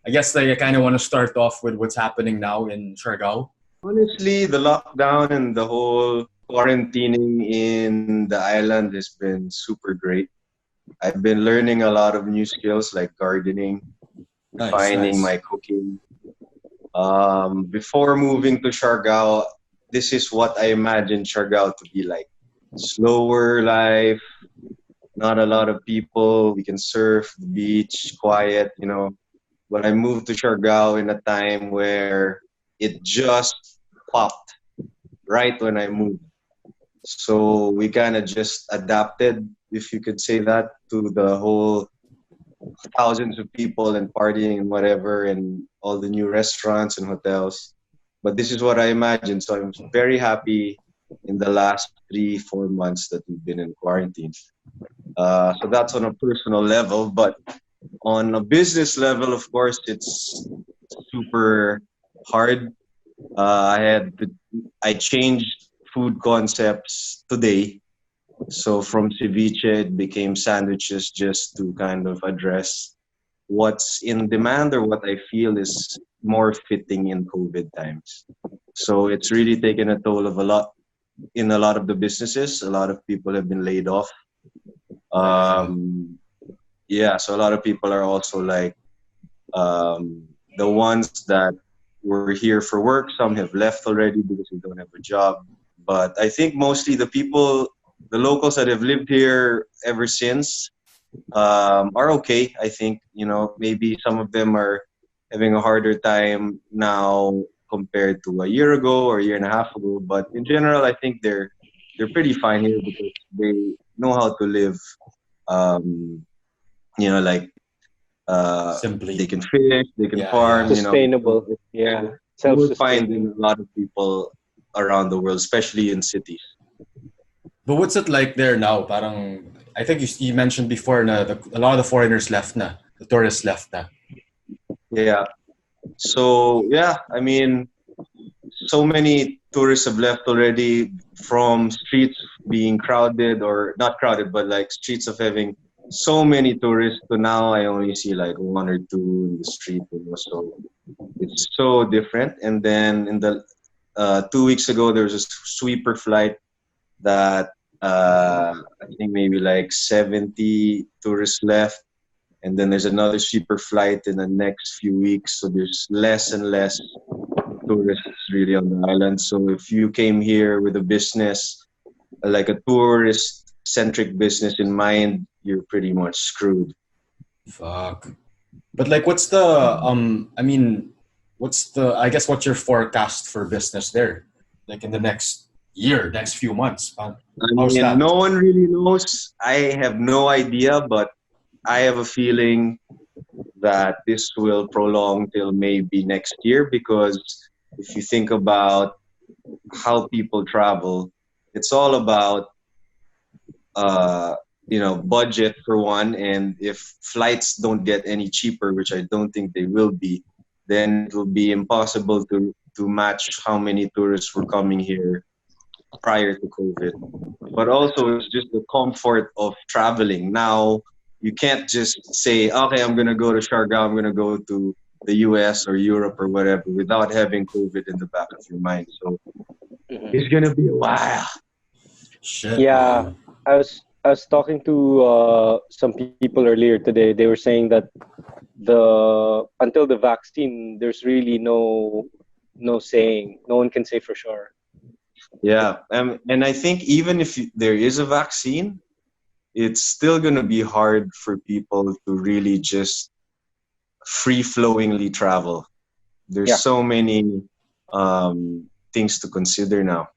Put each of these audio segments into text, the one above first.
I guess like I kind of want to start off with what's happening now in Siargao. Honestly, the lockdown and the whole quarantining in the island has been super great. I've been learning a lot of new skills like gardening, Nice, refining nice. my cooking. Before moving to Siargao, this is what I imagined Siargao to be like. Slower life, not a lot of people. We can surf, the beach, quiet. But I moved to Siargao in a time where it just popped right when I moved. So we kind of just adapted, if you could say that, to the whole thousands of people and partying and whatever, and all the new restaurants and hotels. But this is what I imagined. So I'm very happy in the last 3, 4 months that we've been in quarantine. So that's on a personal level. But on a business level, of course, it's super hard. Uh, I had to, I changed food concepts today. So from ceviche, it became sandwiches just to kind of address what's in demand or what I feel is more fitting in COVID times. So it's really taken a toll of a lot of the businesses. A lot of people have been laid off. Yeah. Um, yeah, so a lot of people are also like the ones that were here for work. Some have left already because they don't have a job. But I think mostly the locals that have lived here ever since, are okay. I think maybe some of them are having a harder time now compared to a year ago or a year and a half ago. But in general, I think they're pretty fine here because they know how to live. Um, like they Simply. can fish, they can Yeah, yeah. farm. So Sustainable. Yeah. you would find Self-sustaining. in a lot of people around the world, especially in cities. But what's it like there now? Parang I think you mentioned before na a lot of the foreigners left na. The tourists left na. Yeah. So yeah, I mean, so many tourists have left already from streets being crowded or not crowded, but like streets of having so many tourists. So now I only see like one or two in the street. So it's so different. And then in the 2 weeks ago, there was a sweeper flight that I think maybe like 70 tourists left. And then there's another sweeper flight in the next few weeks. So there's less and less tourists really on the island. So if you came here with a business, like a tourist centric business in mind, you're pretty much screwed. Fuck. But like what's the I mean what's the I guess what's your forecast for business there? Like in the next year, next few months. I How's mean, that? no one really knows. I have no idea, but I have a feeling that this will prolong till maybe next year because if you think about how people travel, it's all about uh, budget for one, and if flights don't get any cheaper, which I don't think they will be, then it will be impossible to match how many tourists were coming here prior to COVID. But also, it's just the comfort of traveling. Now, you can't just say, okay, I'm gonna go to Siargao, I'm gonna go to the US or Europe or whatever without having COVID in the back of your mind. So Mhm. it's gonna be a while. Shit, Yeah, man. I was talking to some people earlier today. They were saying that the until the vaccine, there's really no saying. No one can say for sure. Yeah, and I think even if there is a vaccine, it's still going to be hard for people to really just free flowingly travel. There's Yeah. so many things to consider now.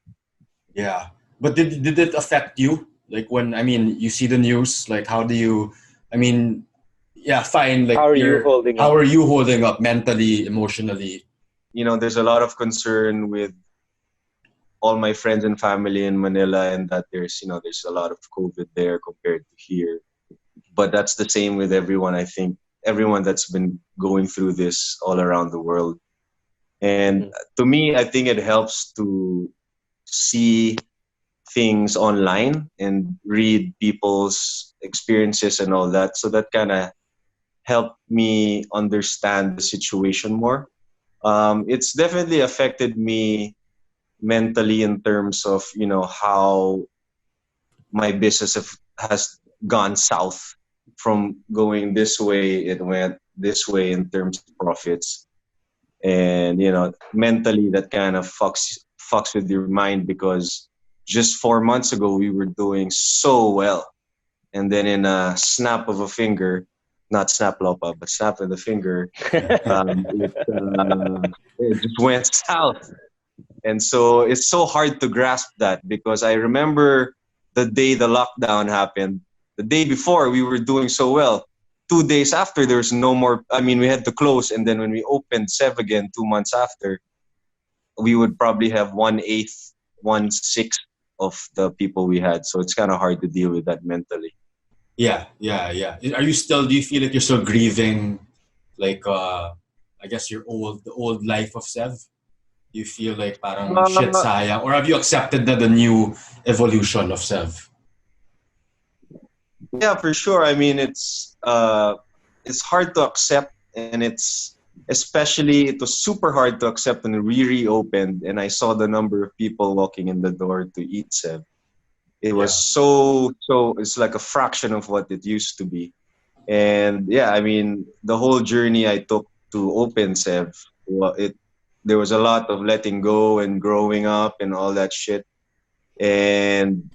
Yeah. But did it affect you? Like when I mean you see the news, like how do you I mean yeah, fine, How like are you you're holding how up? are you holding up mentally, emotionally? There's a lot of concern with all my friends and family in Manila, and that there's a lot of COVID there compared to here. But that's the same with everyone. I think everyone that's been going through this all around the world. And Mhm. to me, I think it helps to see things online and read people's experiences and all that. So that kind of helped me understand the situation more. It's definitely affected me mentally in terms of, how my business has gone south from going this way. It went this way in terms of profits, and mentally that kind of fucks with your mind, because just 4 months ago we were doing so well, and then in a snap of a finger, not snap Lopa, but snap of the finger, it just went south. And so it's so hard to grasp that, because I remember the day the lockdown happened. The day before, we were doing so well. 2 days after, there's no more. I mean, we had to close. And then when we opened Cev again 2 months after, we would probably have 1/8, 1/6 of the people we had. So it's kind of hard to deal with that mentally. Yeah. Do you feel like you're still grieving, like, I guess the old life of Cev? You feel like parang shit Uh, sayang? Or have you accepted the new evolution of Cev? Yeah, for sure. I mean, it's hard to accept, and it was super hard to accept when we reopened, and I saw the number of people walking in the door to eat Seb. It was Yeah. so it's like a fraction of what it used to be. And yeah, I mean, the whole journey I took to open Seb, well, it there was a lot of letting go and growing up and all that shit. And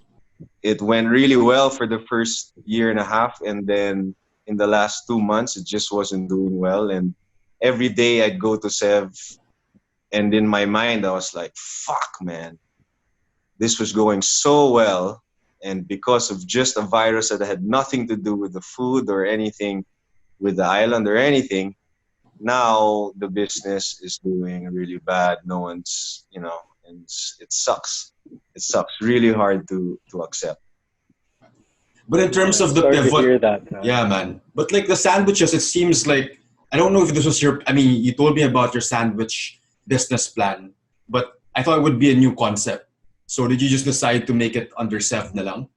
it went really well for the first year and a half, and then in the last 2 months it just wasn't doing well. And every day I'd go to Sev, and in my mind I was like, fuck, man, this was going so well, and because of just a virus that had nothing to do with the food or anything, with the island or anything, now the business is doing really bad. No one's, and it sucks. It sucks really hard to accept. But in terms of the Sorry to pivot, hear that, man. yeah, man. But like the sandwiches, it seems like I don't know if this was I mean, you told me about your sandwich business plan, but I thought it would be a new concept. So did you just decide to make it under Sev na lang?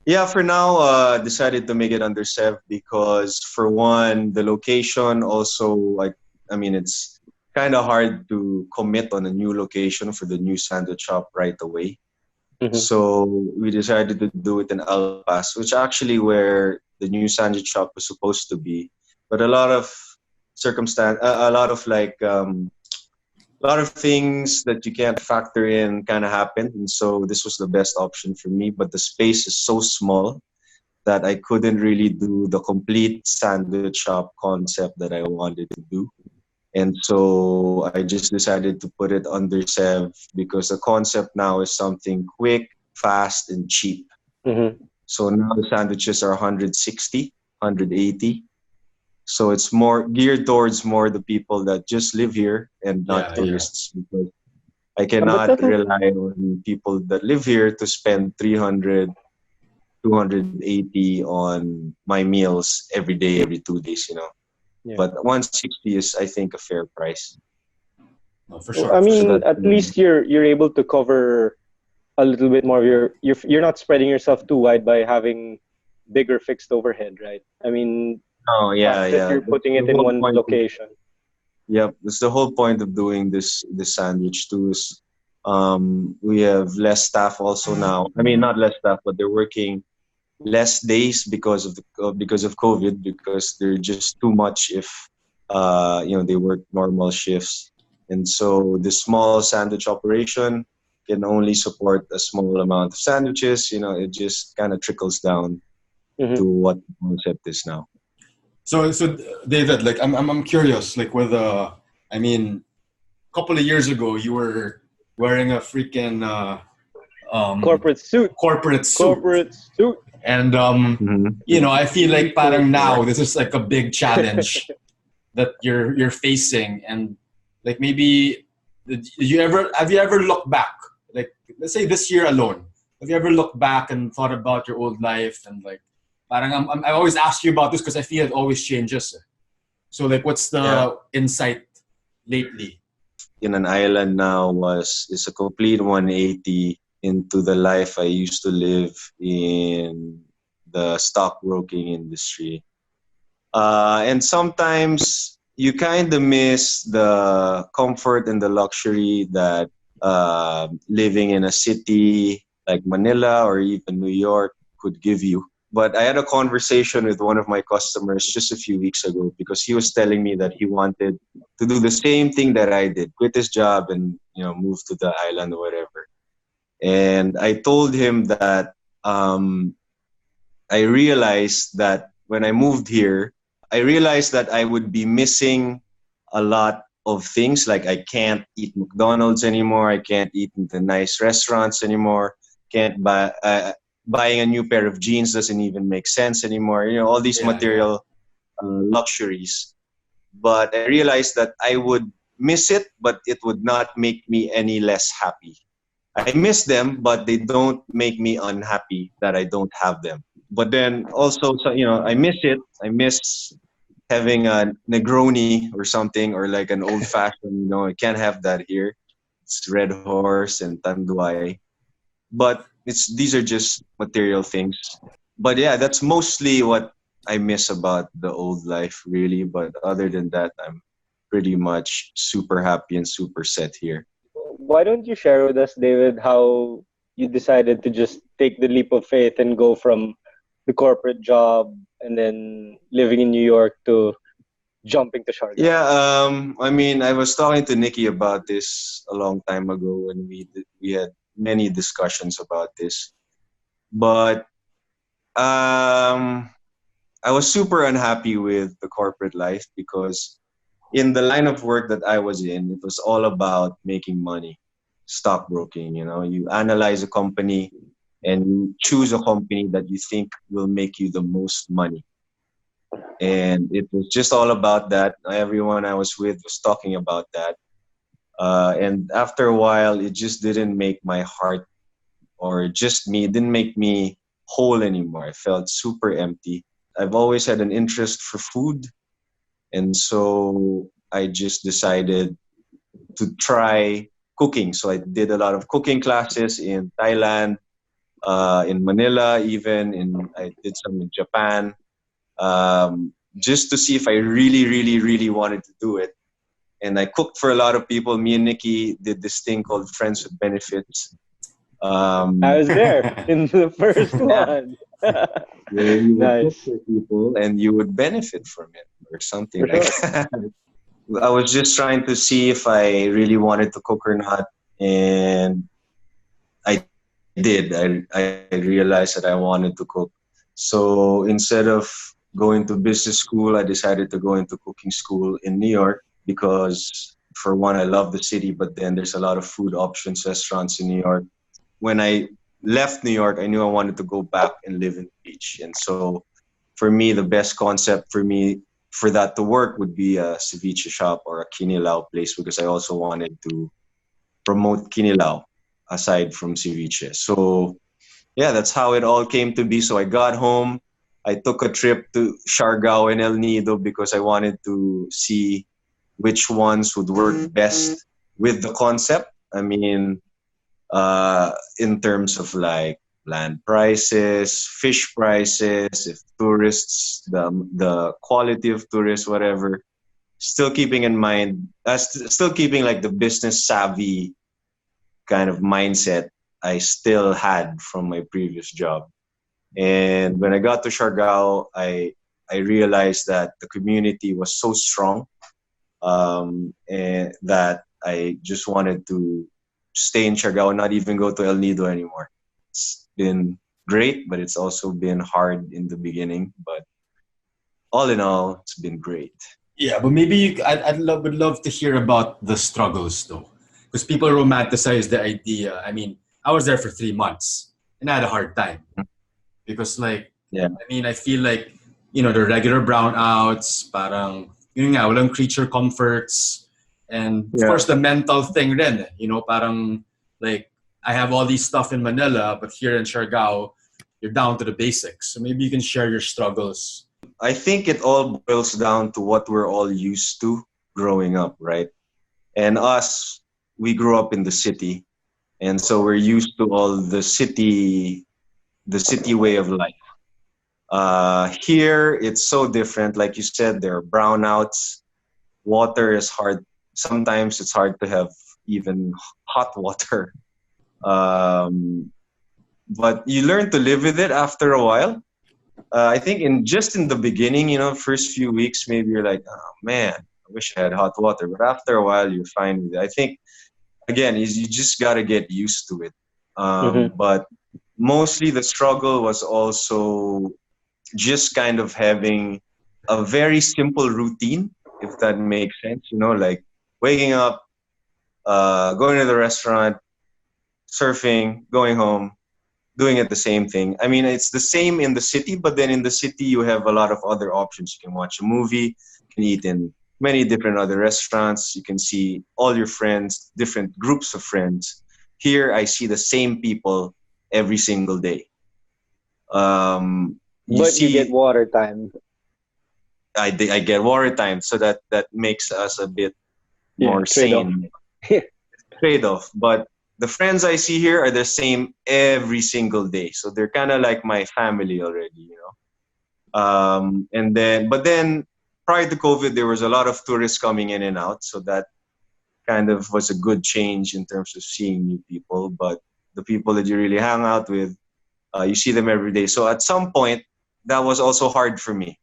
Yeah, for now, decided to make it under Sev because, for one, the location also, like, I mean, it's kind of hard to commit on a new location for the new sandwich shop right away. Mhm. So we decided to do it in El Paso, which actually where the new sandwich shop was supposed to be. But a lot of a lot of a lot of things that you can't factor in kind of happened, and so this was the best option for me. But the space is so small that I couldn't really do the complete sandwich shop concept that I wanted to do. And so I just decided to put it under Sev because the concept now is something quick, fast, and cheap. Mhm. So now the sandwiches are 160, 180. So it's more geared towards more the people that just live here and not Yeah. tourists, because I But cannot doesn't rely on people that live here to spend 300, 280 on my meals every day, every 2 days. yeah. But 160 is, I think, a fair price. No, for Well, sure, I for So sure. mean, that's at least you're able to cover a little bit more of you're not spreading yourself too wide by having bigger fixed overhead, right? I mean, oh the fact yeah, that yeah. you're That's putting the it in whole one point. location. Yep, that's the whole point of doing this sandwich too. Is we have less staff also now. I mean, not less staff, but they're working less days because of COVID, because they're just too much if they work normal shifts. And so the small sandwich operation can only support a small amount of sandwiches. It just kind of trickles down to Mhm. what the concept is now. So David, like I'm curious, like I mean, a couple of years ago you were wearing a freaking um Corporate suit, corporate suit. corporate suit. And Mm-hmm. I feel Really like parang corporate. now this is like a big challenge that you're facing, and like maybe have you ever looked back, like let's say this year alone, have you ever looked back and thought about your old life, and like parang I always ask you about this because I feel it always changes. So like what's Yeah, the insight lately? in an island now is a complete 180 into the life I used to live in the stockbroking industry. And sometimes you kind of miss the comfort and the luxury that living in a city like Manila or even New York could give you. But I had a conversation with one of my customers just a few weeks ago because he was telling me that he wanted to do the same thing that I did, quit his job and move to the island or whatever. And I told him that I realized that when I moved here, I realized that I would be missing a lot of things. Like I can't eat McDonald's anymore. I can't eat in the nice restaurants anymore. Can't buy buying a new pair of jeans doesn't even make sense anymore. All these Yeah, yeah. material luxuries. But I realized that I would miss it, but it would not make me any less happy. I miss them, but they don't make me unhappy that I don't have them. But then also, so, I miss it. I miss having a Negroni or something, or like an old fashioned. I can't have that here. It's Red Horse and Tanduay. But these are just material things. But yeah, that's mostly what I miss about the old life, really. But other than that, I'm pretty much super happy and super set here. Why don't you share with us, David, how you decided to just take the leap of faith and go from the corporate job and then living in New York to jumping to Siargao? Yeah, I mean, I was talking to Nikki about this a long time ago, and we had many discussions about this. But I was super unhappy with the corporate life because in the line of work that I was in, it was all about making money, stockbroking. You analyze a company and you choose a company that you think will make you the most money. And it was just all about that. Everyone I was with was talking about that. And after a while, it just didn't make my heart, or just me, it didn't make me whole anymore. I felt super empty. I've always had an interest for food. And so I just decided to try cooking. So I did a lot of cooking classes in Thailand, in Manila, even, I did some in Japan, just to see if I really, really, really wanted to do it. And I cooked for a lot of people. Me and Nikki did this thing called Friends with Benefits. I Um, was there in the first yeah, one. where you would cook Nice. for people and you would benefit from it or something For like sure. that. I was just trying to see if I really wanted to cook or not, and I did. I realized that I wanted to cook. So instead of going to business school, I decided to go into cooking school in New York because, for one, I love the city, but then there's a lot of food options, restaurants in New York. When I left New York, I knew I wanted to go back and live in the beach. And so for me, the best concept for me for that to work would be a ceviche shop or a kinilaw place, because I also wanted to promote kinilaw aside from ceviche. So yeah, that's how it all came to be. So I got home. I took a trip to Siargao and El Nido because I wanted to see which ones would work best with the concept. I mean, in terms of like land prices, fish prices, if tourists, the quality of tourists, whatever. Still keeping in mind, still keeping like the business savvy kind of mindset I still had from my previous job. And when I got to Siargao, I realized that the community was so strong, and that I just wanted to stay in Siargao and not even go to El Nido anymore. It's been great, but it's also been hard in the beginning. But all in all, it's been great. Yeah, but maybe would love to hear about the struggles though, because people romanticize the idea. I mean, I was there for 3 months and I had a hard time because, like, Yeah, I mean, I feel like the regular brownouts, parang yun nga, walang creature comforts, and of yeah. course the mental thing. Then parang like I have all these stuff in Manila, but here in Siargao, you're down to the basics. So maybe you can share your struggles. I think it all boils down to what we're all used to growing up, right? And us, we grew up in the city, and so we're used to all the city way of life. Here, it's so different. Like you said, there are brownouts. Water is hard. Sometimes it's hard to have even hot water. Um, but you learn to live with it after a while. I think in the beginning, first few weeks, maybe you're like, oh man, I wish I had hot water. But after a while, you're fine with it. I think again, is you just gotta get used to it. Mm-hmm. But mostly the struggle was also just kind of having a very simple routine, if that makes sense. Like waking up, going to the restaurant, surfing, going home, doing it the same thing. I mean, it's the same in the city, but then in the city you have a lot of other options. You can watch a movie, you can eat in many different other restaurants, you can see all your friends, different groups of friends. Here I see the same people every single day. You But you get see, water time. I get water time, so that makes us a bit Yeah, more trade off. sane trade-off. But the friends I see here are the same every single day, so they're kind of like my family already. But then prior to COVID, there was a lot of tourists coming in and out, so that kind of was a good change in terms of seeing new people. But the people that you really hang out with, you see them every day. So at some point, that was also hard for me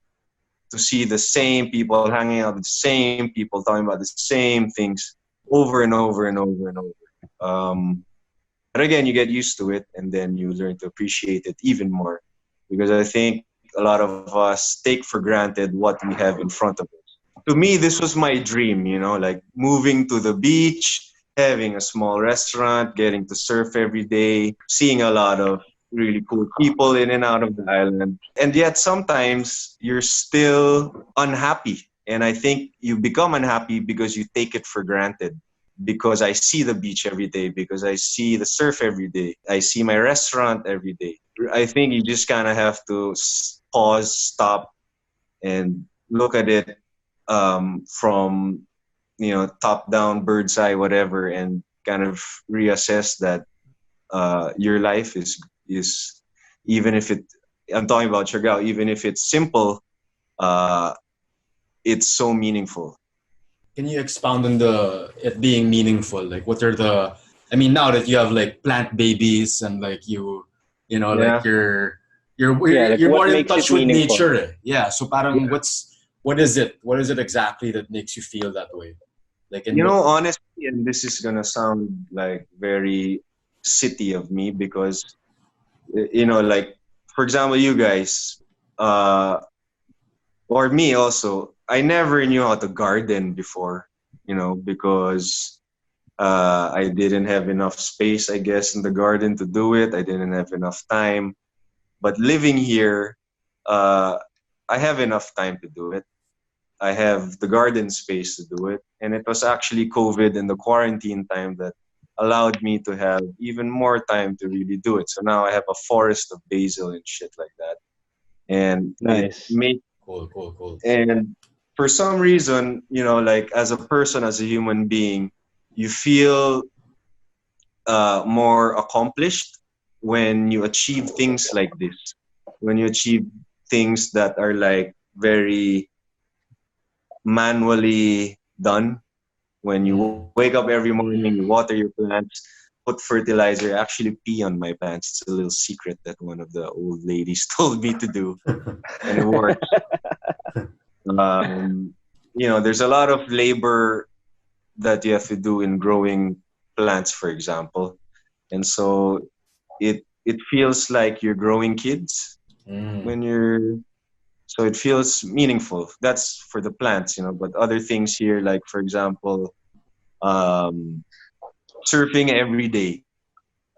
to see the same people hanging out with the same people talking about the same things over and over and over and over. But again, you get used to it, and then you learn to appreciate it even more, because I think a lot of us take for granted what we have in front of us. To me, this was my dream, like moving to the beach, having a small restaurant, getting to surf every day, seeing a lot of really cool people in and out of the island. And yet sometimes you're still unhappy. And I think you become unhappy because you take it for granted. Because I see the beach every day, because I see the surf every day, I see my restaurant every day. I think you just kind of have to pause, stop, and look at it from top down, bird's eye, whatever, and kind of reassess that your life is even if it. I'm talking about Siargao. Even if it's simple, uh, it's so meaningful. Can you expound on the it being meaningful? Like, what are the? I mean, now that you have like plant babies and like like Yeah. Yeah, like you're what more in makes it touch with meaningful? nature. Eh? Yeah. So, parang what is it? What is it exactly that makes you feel that way? Like, in what? Honestly, and this is gonna sound like very city of me, because like for example, you guys, uh, or me also, I never knew how to garden before, because I didn't have enough space, I guess, in the garden to do it. I didn't have enough time. But living here, uh, I have enough time to do it. I have the garden space to do it. And it was actually COVID and the quarantine time that allowed me to have even more time to really do it. So now I have a forest of basil and shit like that. And it Nice. made, Cool, cool, cool. and for some reason, like as a person, as a human being, you feel more accomplished when you achieve things like this. When you achieve things that are like very manually done. When you wake up every morning, you water your plants, put fertilizer, actually pee on my plants. It's a little secret that one of the old ladies told me to do, and it works. There's a lot of labor that you have to do in growing plants, for example, and so it feels like you're growing kids Mm. when you're. So it feels meaningful. That's for the plants, but other things here, like for example, um, surfing every day.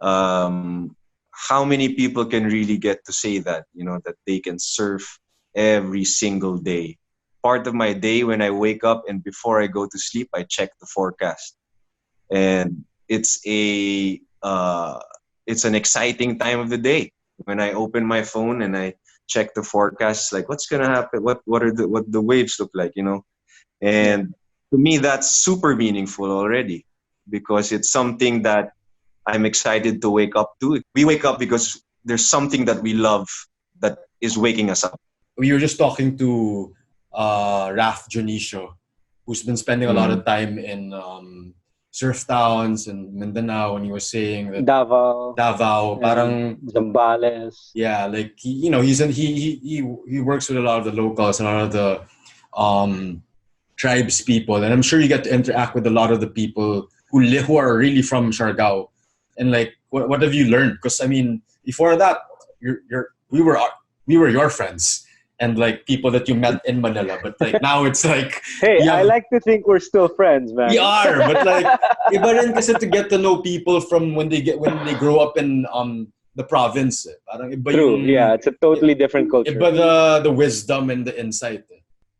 How many people can really get to say that, that they can surf every single day? Part of my day, when I wake up and before I go to sleep, I check the forecast. And it's an exciting time of the day. When I open my phone and I check the forecast, like what's gonna happen? What the waves look like, Yeah. And to me, that's super meaningful already, because it's something that I'm excited to wake up to. We wake up because there's something that we love that is waking us up. We were just talking to Raf Junicio, who's been spending a lot of time in surf towns in Mindanao, and he was saying that Davao, parang Zambales. yeah, like he works with a lot of the locals and a lot of the tribes people, and I'm sure you get to interact with a lot of the people who are really from Siargao. And like, what have you learned? Because I mean, before that, we were your friends and like people that you met in Manila. But like now it's like, hey, I like to think we're still friends, man. We are, but like, iba rin kasi to get to know people from when they grow up in the province. Parang iba True, yeah, it's a totally different culture. Iba the wisdom and the insight.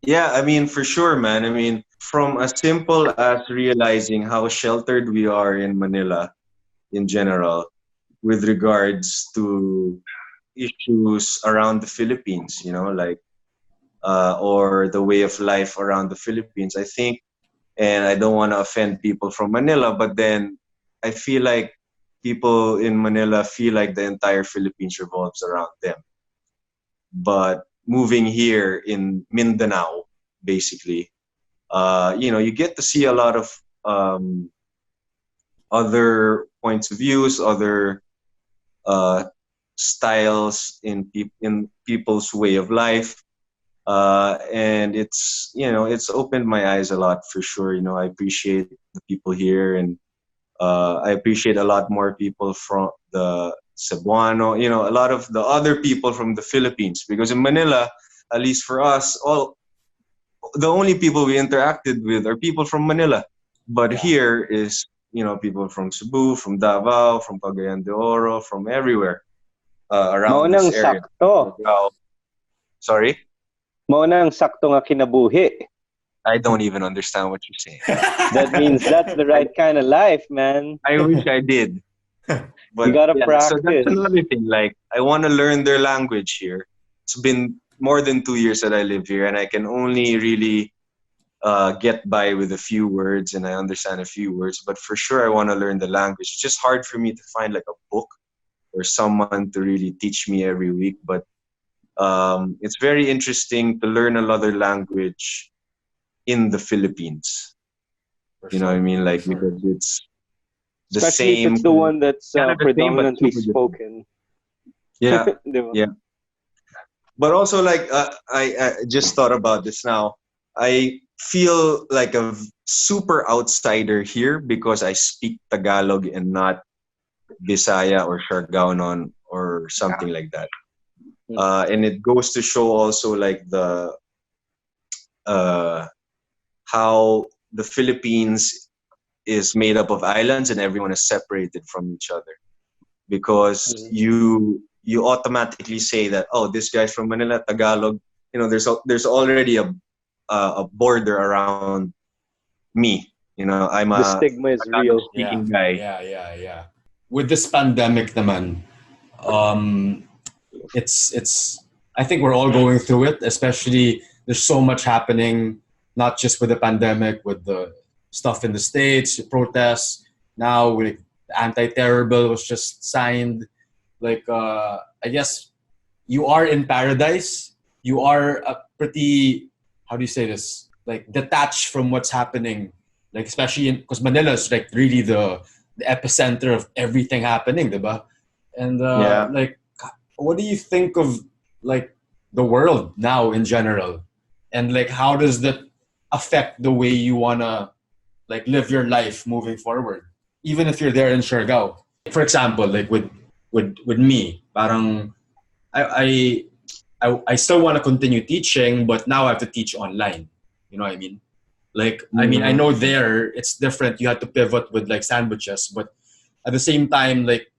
Yeah, I mean, for sure, man. I mean, from as simple as realizing how sheltered we are in Manila in general with regards to issues around the Philippines, you know, like, or the way of life around the Philippines. I think, and I don't want to offend people from Manila, but then I feel like people in Manila feel like the entire Philippines revolves around them. But moving here in Mindanao, basically, you know, you get to see a lot of other points of views, other styles in people's way of life, and it's, you know, it's opened my eyes a lot for sure. You know, I appreciate the people here, and I appreciate a lot more people from the Cebuano, you know, a lot of the other people from the Philippines, because in Manila, at least for us, the only people we interacted with are people from Manila. But here is, you know, people from Cebu, from Davao, from Cagayan de Oro, from everywhere around this area. Sakto. Sorry? Maunang sakto nga kinabuhi. I don't even understand what you're saying. That means that's the right kind of life, man. I wish I did. But you gotta practice. So that's another thing. Like, I want to learn their language here. It's been more than 2 years that I live here, and I can only really get by with a few words, and I understand a few words. But for sure, I want to learn the language. It's just hard for me to find like a book or someone to really teach me every week. But it's very interesting to learn another language in the Philippines. You know what I mean? Like, because it's the especially same. If it's the one that's predominantly same, spoken. Yeah, yeah. But also, like, I just thought about this now. I feel like a super outsider here because I speak Tagalog and not Bisaya or Siargao or something like that. And it goes to show also like the how the Philippines is made up of islands and everyone is separated from each other, because you automatically say that, oh, this guy's from Manila, Tagalog. You know, there's already a border around me. You know, I'm the stigma is real. Speaking guy. Yeah. With this pandemic, naman, it's. I think we're all going through it. Especially, there's so much happening, not just with the pandemic, with the stuff in the States, protests. Now, with the anti-terror bill was just signed. Like, I guess you are in paradise. You are a pretty, how do you say this? Like, detached from what's happening. Like, especially because Manila is like really the epicenter of everything happening, diba? And like, what do you think of like the world now in general? And like, how does that affect the way you wanna like live your life moving forward, even if you're there in Siargao? For example, like with me, parang I still want to continue teaching, but now I have to teach online. You know what I mean? Like, I mean, I know there it's different. You have to pivot with like sandwiches, but at the same time, like,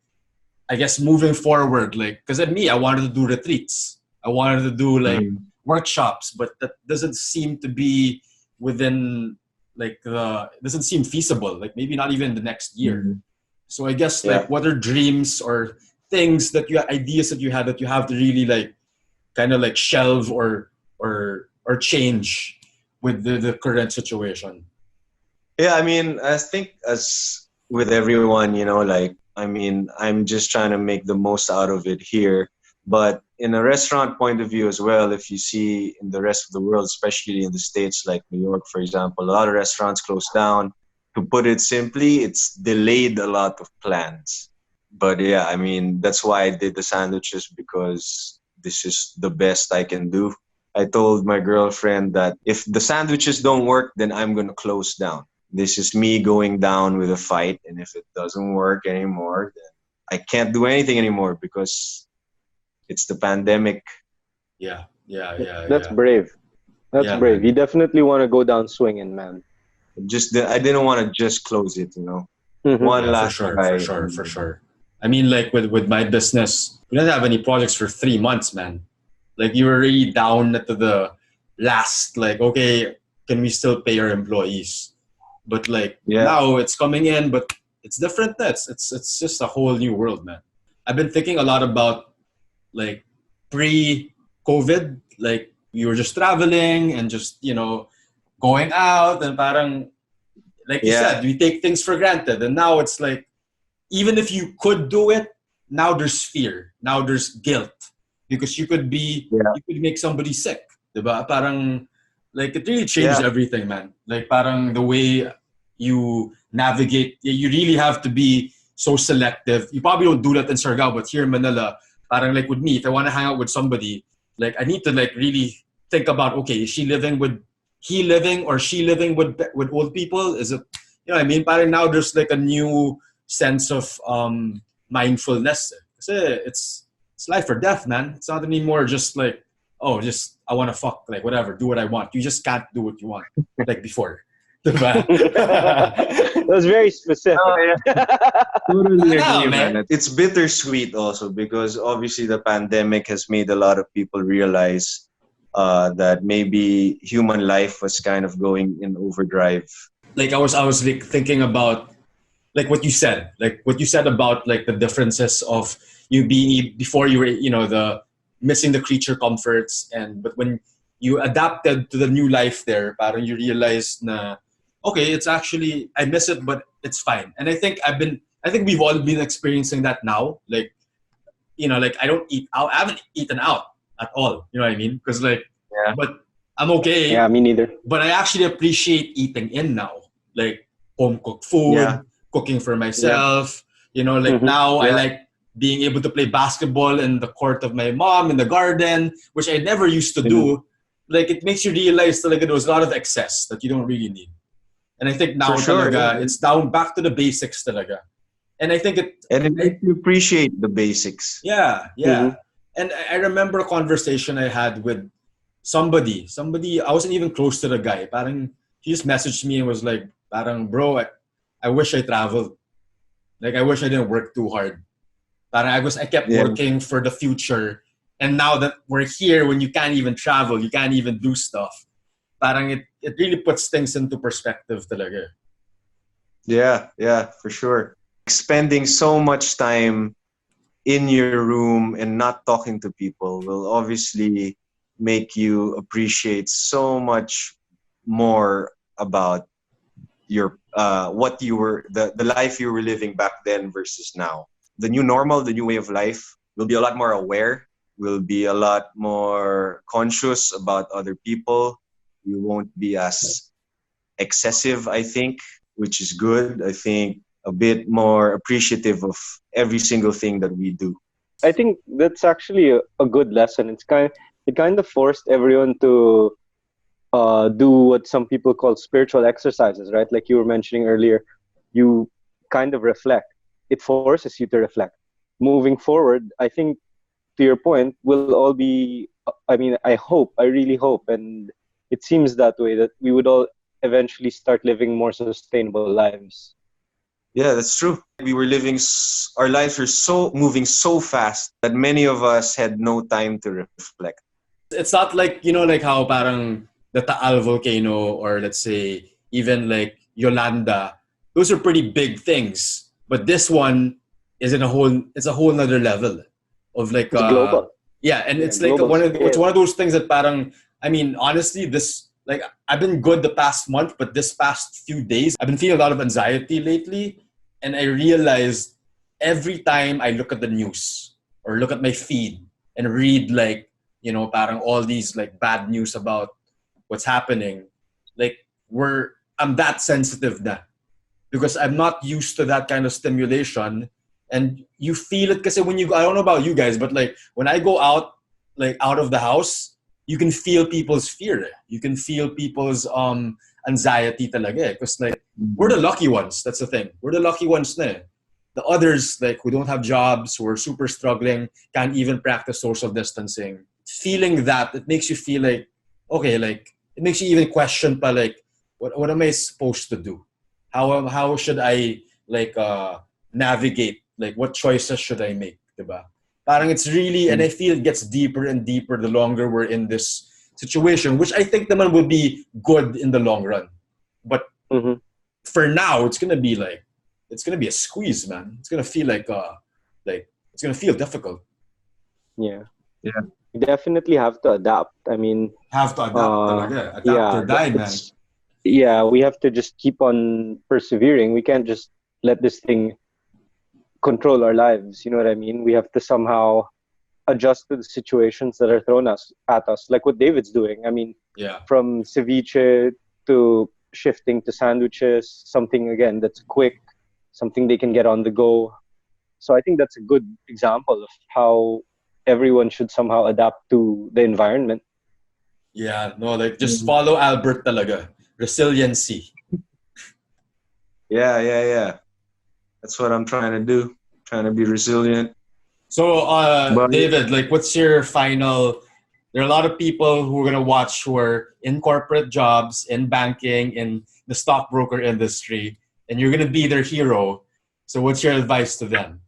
I guess moving forward, like, because at me, I wanted to do retreats. I wanted to do like workshops, but that doesn't seem to be within like doesn't seem feasible. Like maybe not even the next year. So I guess like what are dreams or things that ideas that you had that you have to really like kind of like shelve or change with the current situation? Yeah, I mean, I think as with everyone, you know, like, I mean, I'm just trying to make the most out of it here. But in a restaurant point of view as well, if you see in the rest of the world, especially in the States like New York, for example, a lot of restaurants closed down. To put it simply, it's delayed a lot of plans. But yeah, I mean, that's why I did the sandwiches, because this is the best I can do. I told my girlfriend that if the sandwiches don't work, then I'm going to close down. This is me going down with a fight. And if it doesn't work anymore, then I can't do anything anymore because it's the pandemic. Yeah. That's brave. That's Yeah, brave. man. You definitely want to go down swinging, man. I didn't want to just close it, Mm-hmm. One Yeah, for last sure, try. for sure. I mean, like with my business, we didn't have any projects for 3 months, man. Like you were really down to the last. Like, okay, can we still pay our employees? But like Yeah, now it's coming in, but it's different. It's just a whole new world, man. I've been thinking a lot about like pre-COVID, like we were just traveling and just going out and parang like you yeah, said, we take things for granted. And now it's like, even if you could do it, now there's fear. Now there's guilt. Because yeah, you could make somebody sick. Diba? Parang, like, it really changed yeah, everything, man. Like, parang the way you navigate, you really have to be so selective. You probably don't do that in Siargao, but here in Manila, parang like with me, if I want to hang out with somebody, like, I need to, like, really think about, okay, is she living with he living or she living with old people? Is it, you know what I mean? Parang now there's like a new sense of mindfulness. Kasi it's life or death, man. It's not anymore just like, oh, just I want to fuck, like whatever, do what I want. You just can't do what you want like before. Diba? That was very specific. Oh, yeah. Totally I know, agree, man. man. It's bittersweet also because obviously the pandemic has made a lot of people realize that maybe human life was kind of going in overdrive. Like I was like thinking about like what you said about like the differences of you being before you were the missing the creature comforts, and but when you adapted to the new life there, parang you realize na okay, it's actually I miss it but it's fine. And I think we've all been experiencing that now, like like I don't eat out, I haven't eaten out at all, you know what I mean, because like Yeah, but I'm okay, Yeah, me neither. but I actually appreciate eating in now, like home cooked yeah, food, cooking for yeah, myself. Like Mm-hmm. now I yeah. like being able to play basketball in the court of my mom in the garden, which I never used to Mhm. do. Like it makes you realize that like there was a lot of excess that you don't really need. And I think For now sure. talaga Yeah. it's down back to the basics talaga. And I think And it makes you appreciate the basics. yeah. Mm-hmm. And I remember a conversation I had with somebody I wasn't even close to the guy. Parang he just messaged me and was like, parang bro, I wish I traveled. Like I wish I didn't work too hard. Parang I kept Yeah, working for the future. And now that we're here, when you can't even travel, you can't even do stuff. Parang it really puts things into perspective talaga. yeah, for sure. Spending so much time in your room and not talking to people will obviously make you appreciate so much more about your what you were the life you were living back then versus now. The new normal, the new way of life, will be a lot more aware, will be a lot more conscious about other people. You won't be as excessive, I think, which is good. I think a bit more appreciative of every single thing that we do. I think that's actually a good lesson. It kind of forced everyone to do what some people call spiritual exercises, right? Like you were mentioning earlier, you kind of reflect. It forces you to reflect. Moving forward, I think to your point, we'll all be. I mean, I really hope, and it seems that way that we would all eventually start living more sustainable lives. Yeah, that's true. We were living, our lives were so moving so fast that many of us had no time to reflect. It's not like like how parang the Taal volcano, or let's say even like Yolanda, those are pretty big things, but this one is in a whole it's a whole nother level of like It's global, yeah. And yeah, it's like global it's scale. one of those things that parang I mean honestly, this like I've been good the past month, but this past few days I've been feeling a lot of anxiety lately, and I realized every time I look at the news or look at my feed, and read like, you know, parang all these like bad news about what's happening, like I'm that sensitive na because I'm not used to that kind of stimulation. And you feel it kasi when you go, I don't know about you guys, but like when I go out, like out of the house, you can feel people's fear. You can feel people's anxiety talaga. Because like we're the lucky ones. That's the thing. We're the lucky ones na eh. The others, like who don't have jobs, who are super struggling, can't even practice social distancing. Feeling that, it makes you feel like, okay, like it makes you even question pa like, what am I supposed to do? How should I like navigate? Like what choices should I make? Diba? Parang it's really, and I feel it gets deeper and deeper the longer we're in this situation, which I think naman will be good in the long run. But for now, it's gonna be a squeeze, man. It's gonna feel like it's gonna feel difficult. Yeah. Yeah. You definitely have to adapt. I mean, Have to adapt, talaga. Adapt or die, man. Yeah, we have to just keep on persevering. We can't just let this thing control our lives. You know what I mean? We have to somehow adjust to the situations that are thrown at us, like what David's doing. I mean, Yeah. from ceviche to shifting to sandwiches, something again that's quick, something they can get on the go. So I think that's a good example of how everyone should somehow adapt to the environment. Yeah, no, like just follow Albert talaga. Resiliency. Yeah. That's what I'm trying to do. Trying to be resilient. So, But David, like, what's your final? There are a lot of people who are gonna watch who are in corporate jobs, in banking, in the stockbroker industry, and you're gonna be their hero. So, what's your advice to them?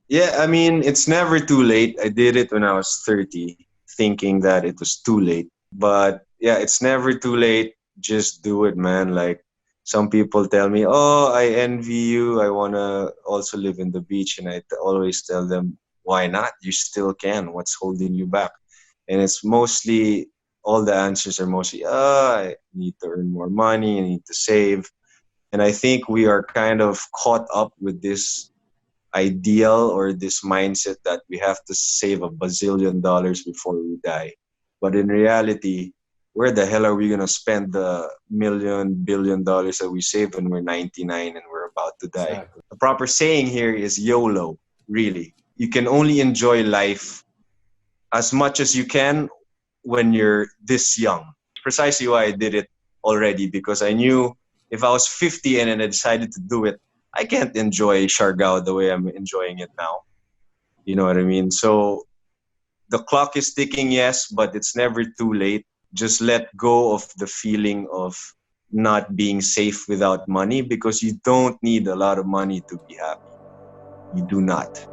yeah, I mean, it's never too late. I did it when I was 30, thinking that it was too late. But yeah, it's never too late. Just do it, man. Like some people tell me, "Oh, I envy you. I wanna also live in the beach," and always tell them, "Why not? You still can. What's holding you back?" And it's mostly all the answers are mostly, I need to earn more money. I need to save. And I think we are kind of caught up with this ideal or this mindset that we have to save $1 bazillion before we die. But in reality, where the hell are we going to spend the $1 billion that we save when we're 99 and we're about to die? Exactly. The proper saying here is YOLO, really. You can only enjoy life as much as you can when you're this young. Precisely why I did it already, because I knew if I was 50 and I decided to do it, I can't enjoy Siargao the way I'm enjoying it now. You know what I mean? So the clock is ticking, yes, but it's never too late. Just let go of the feeling of not being safe without money, because you don't need a lot of money to be happy. You do not.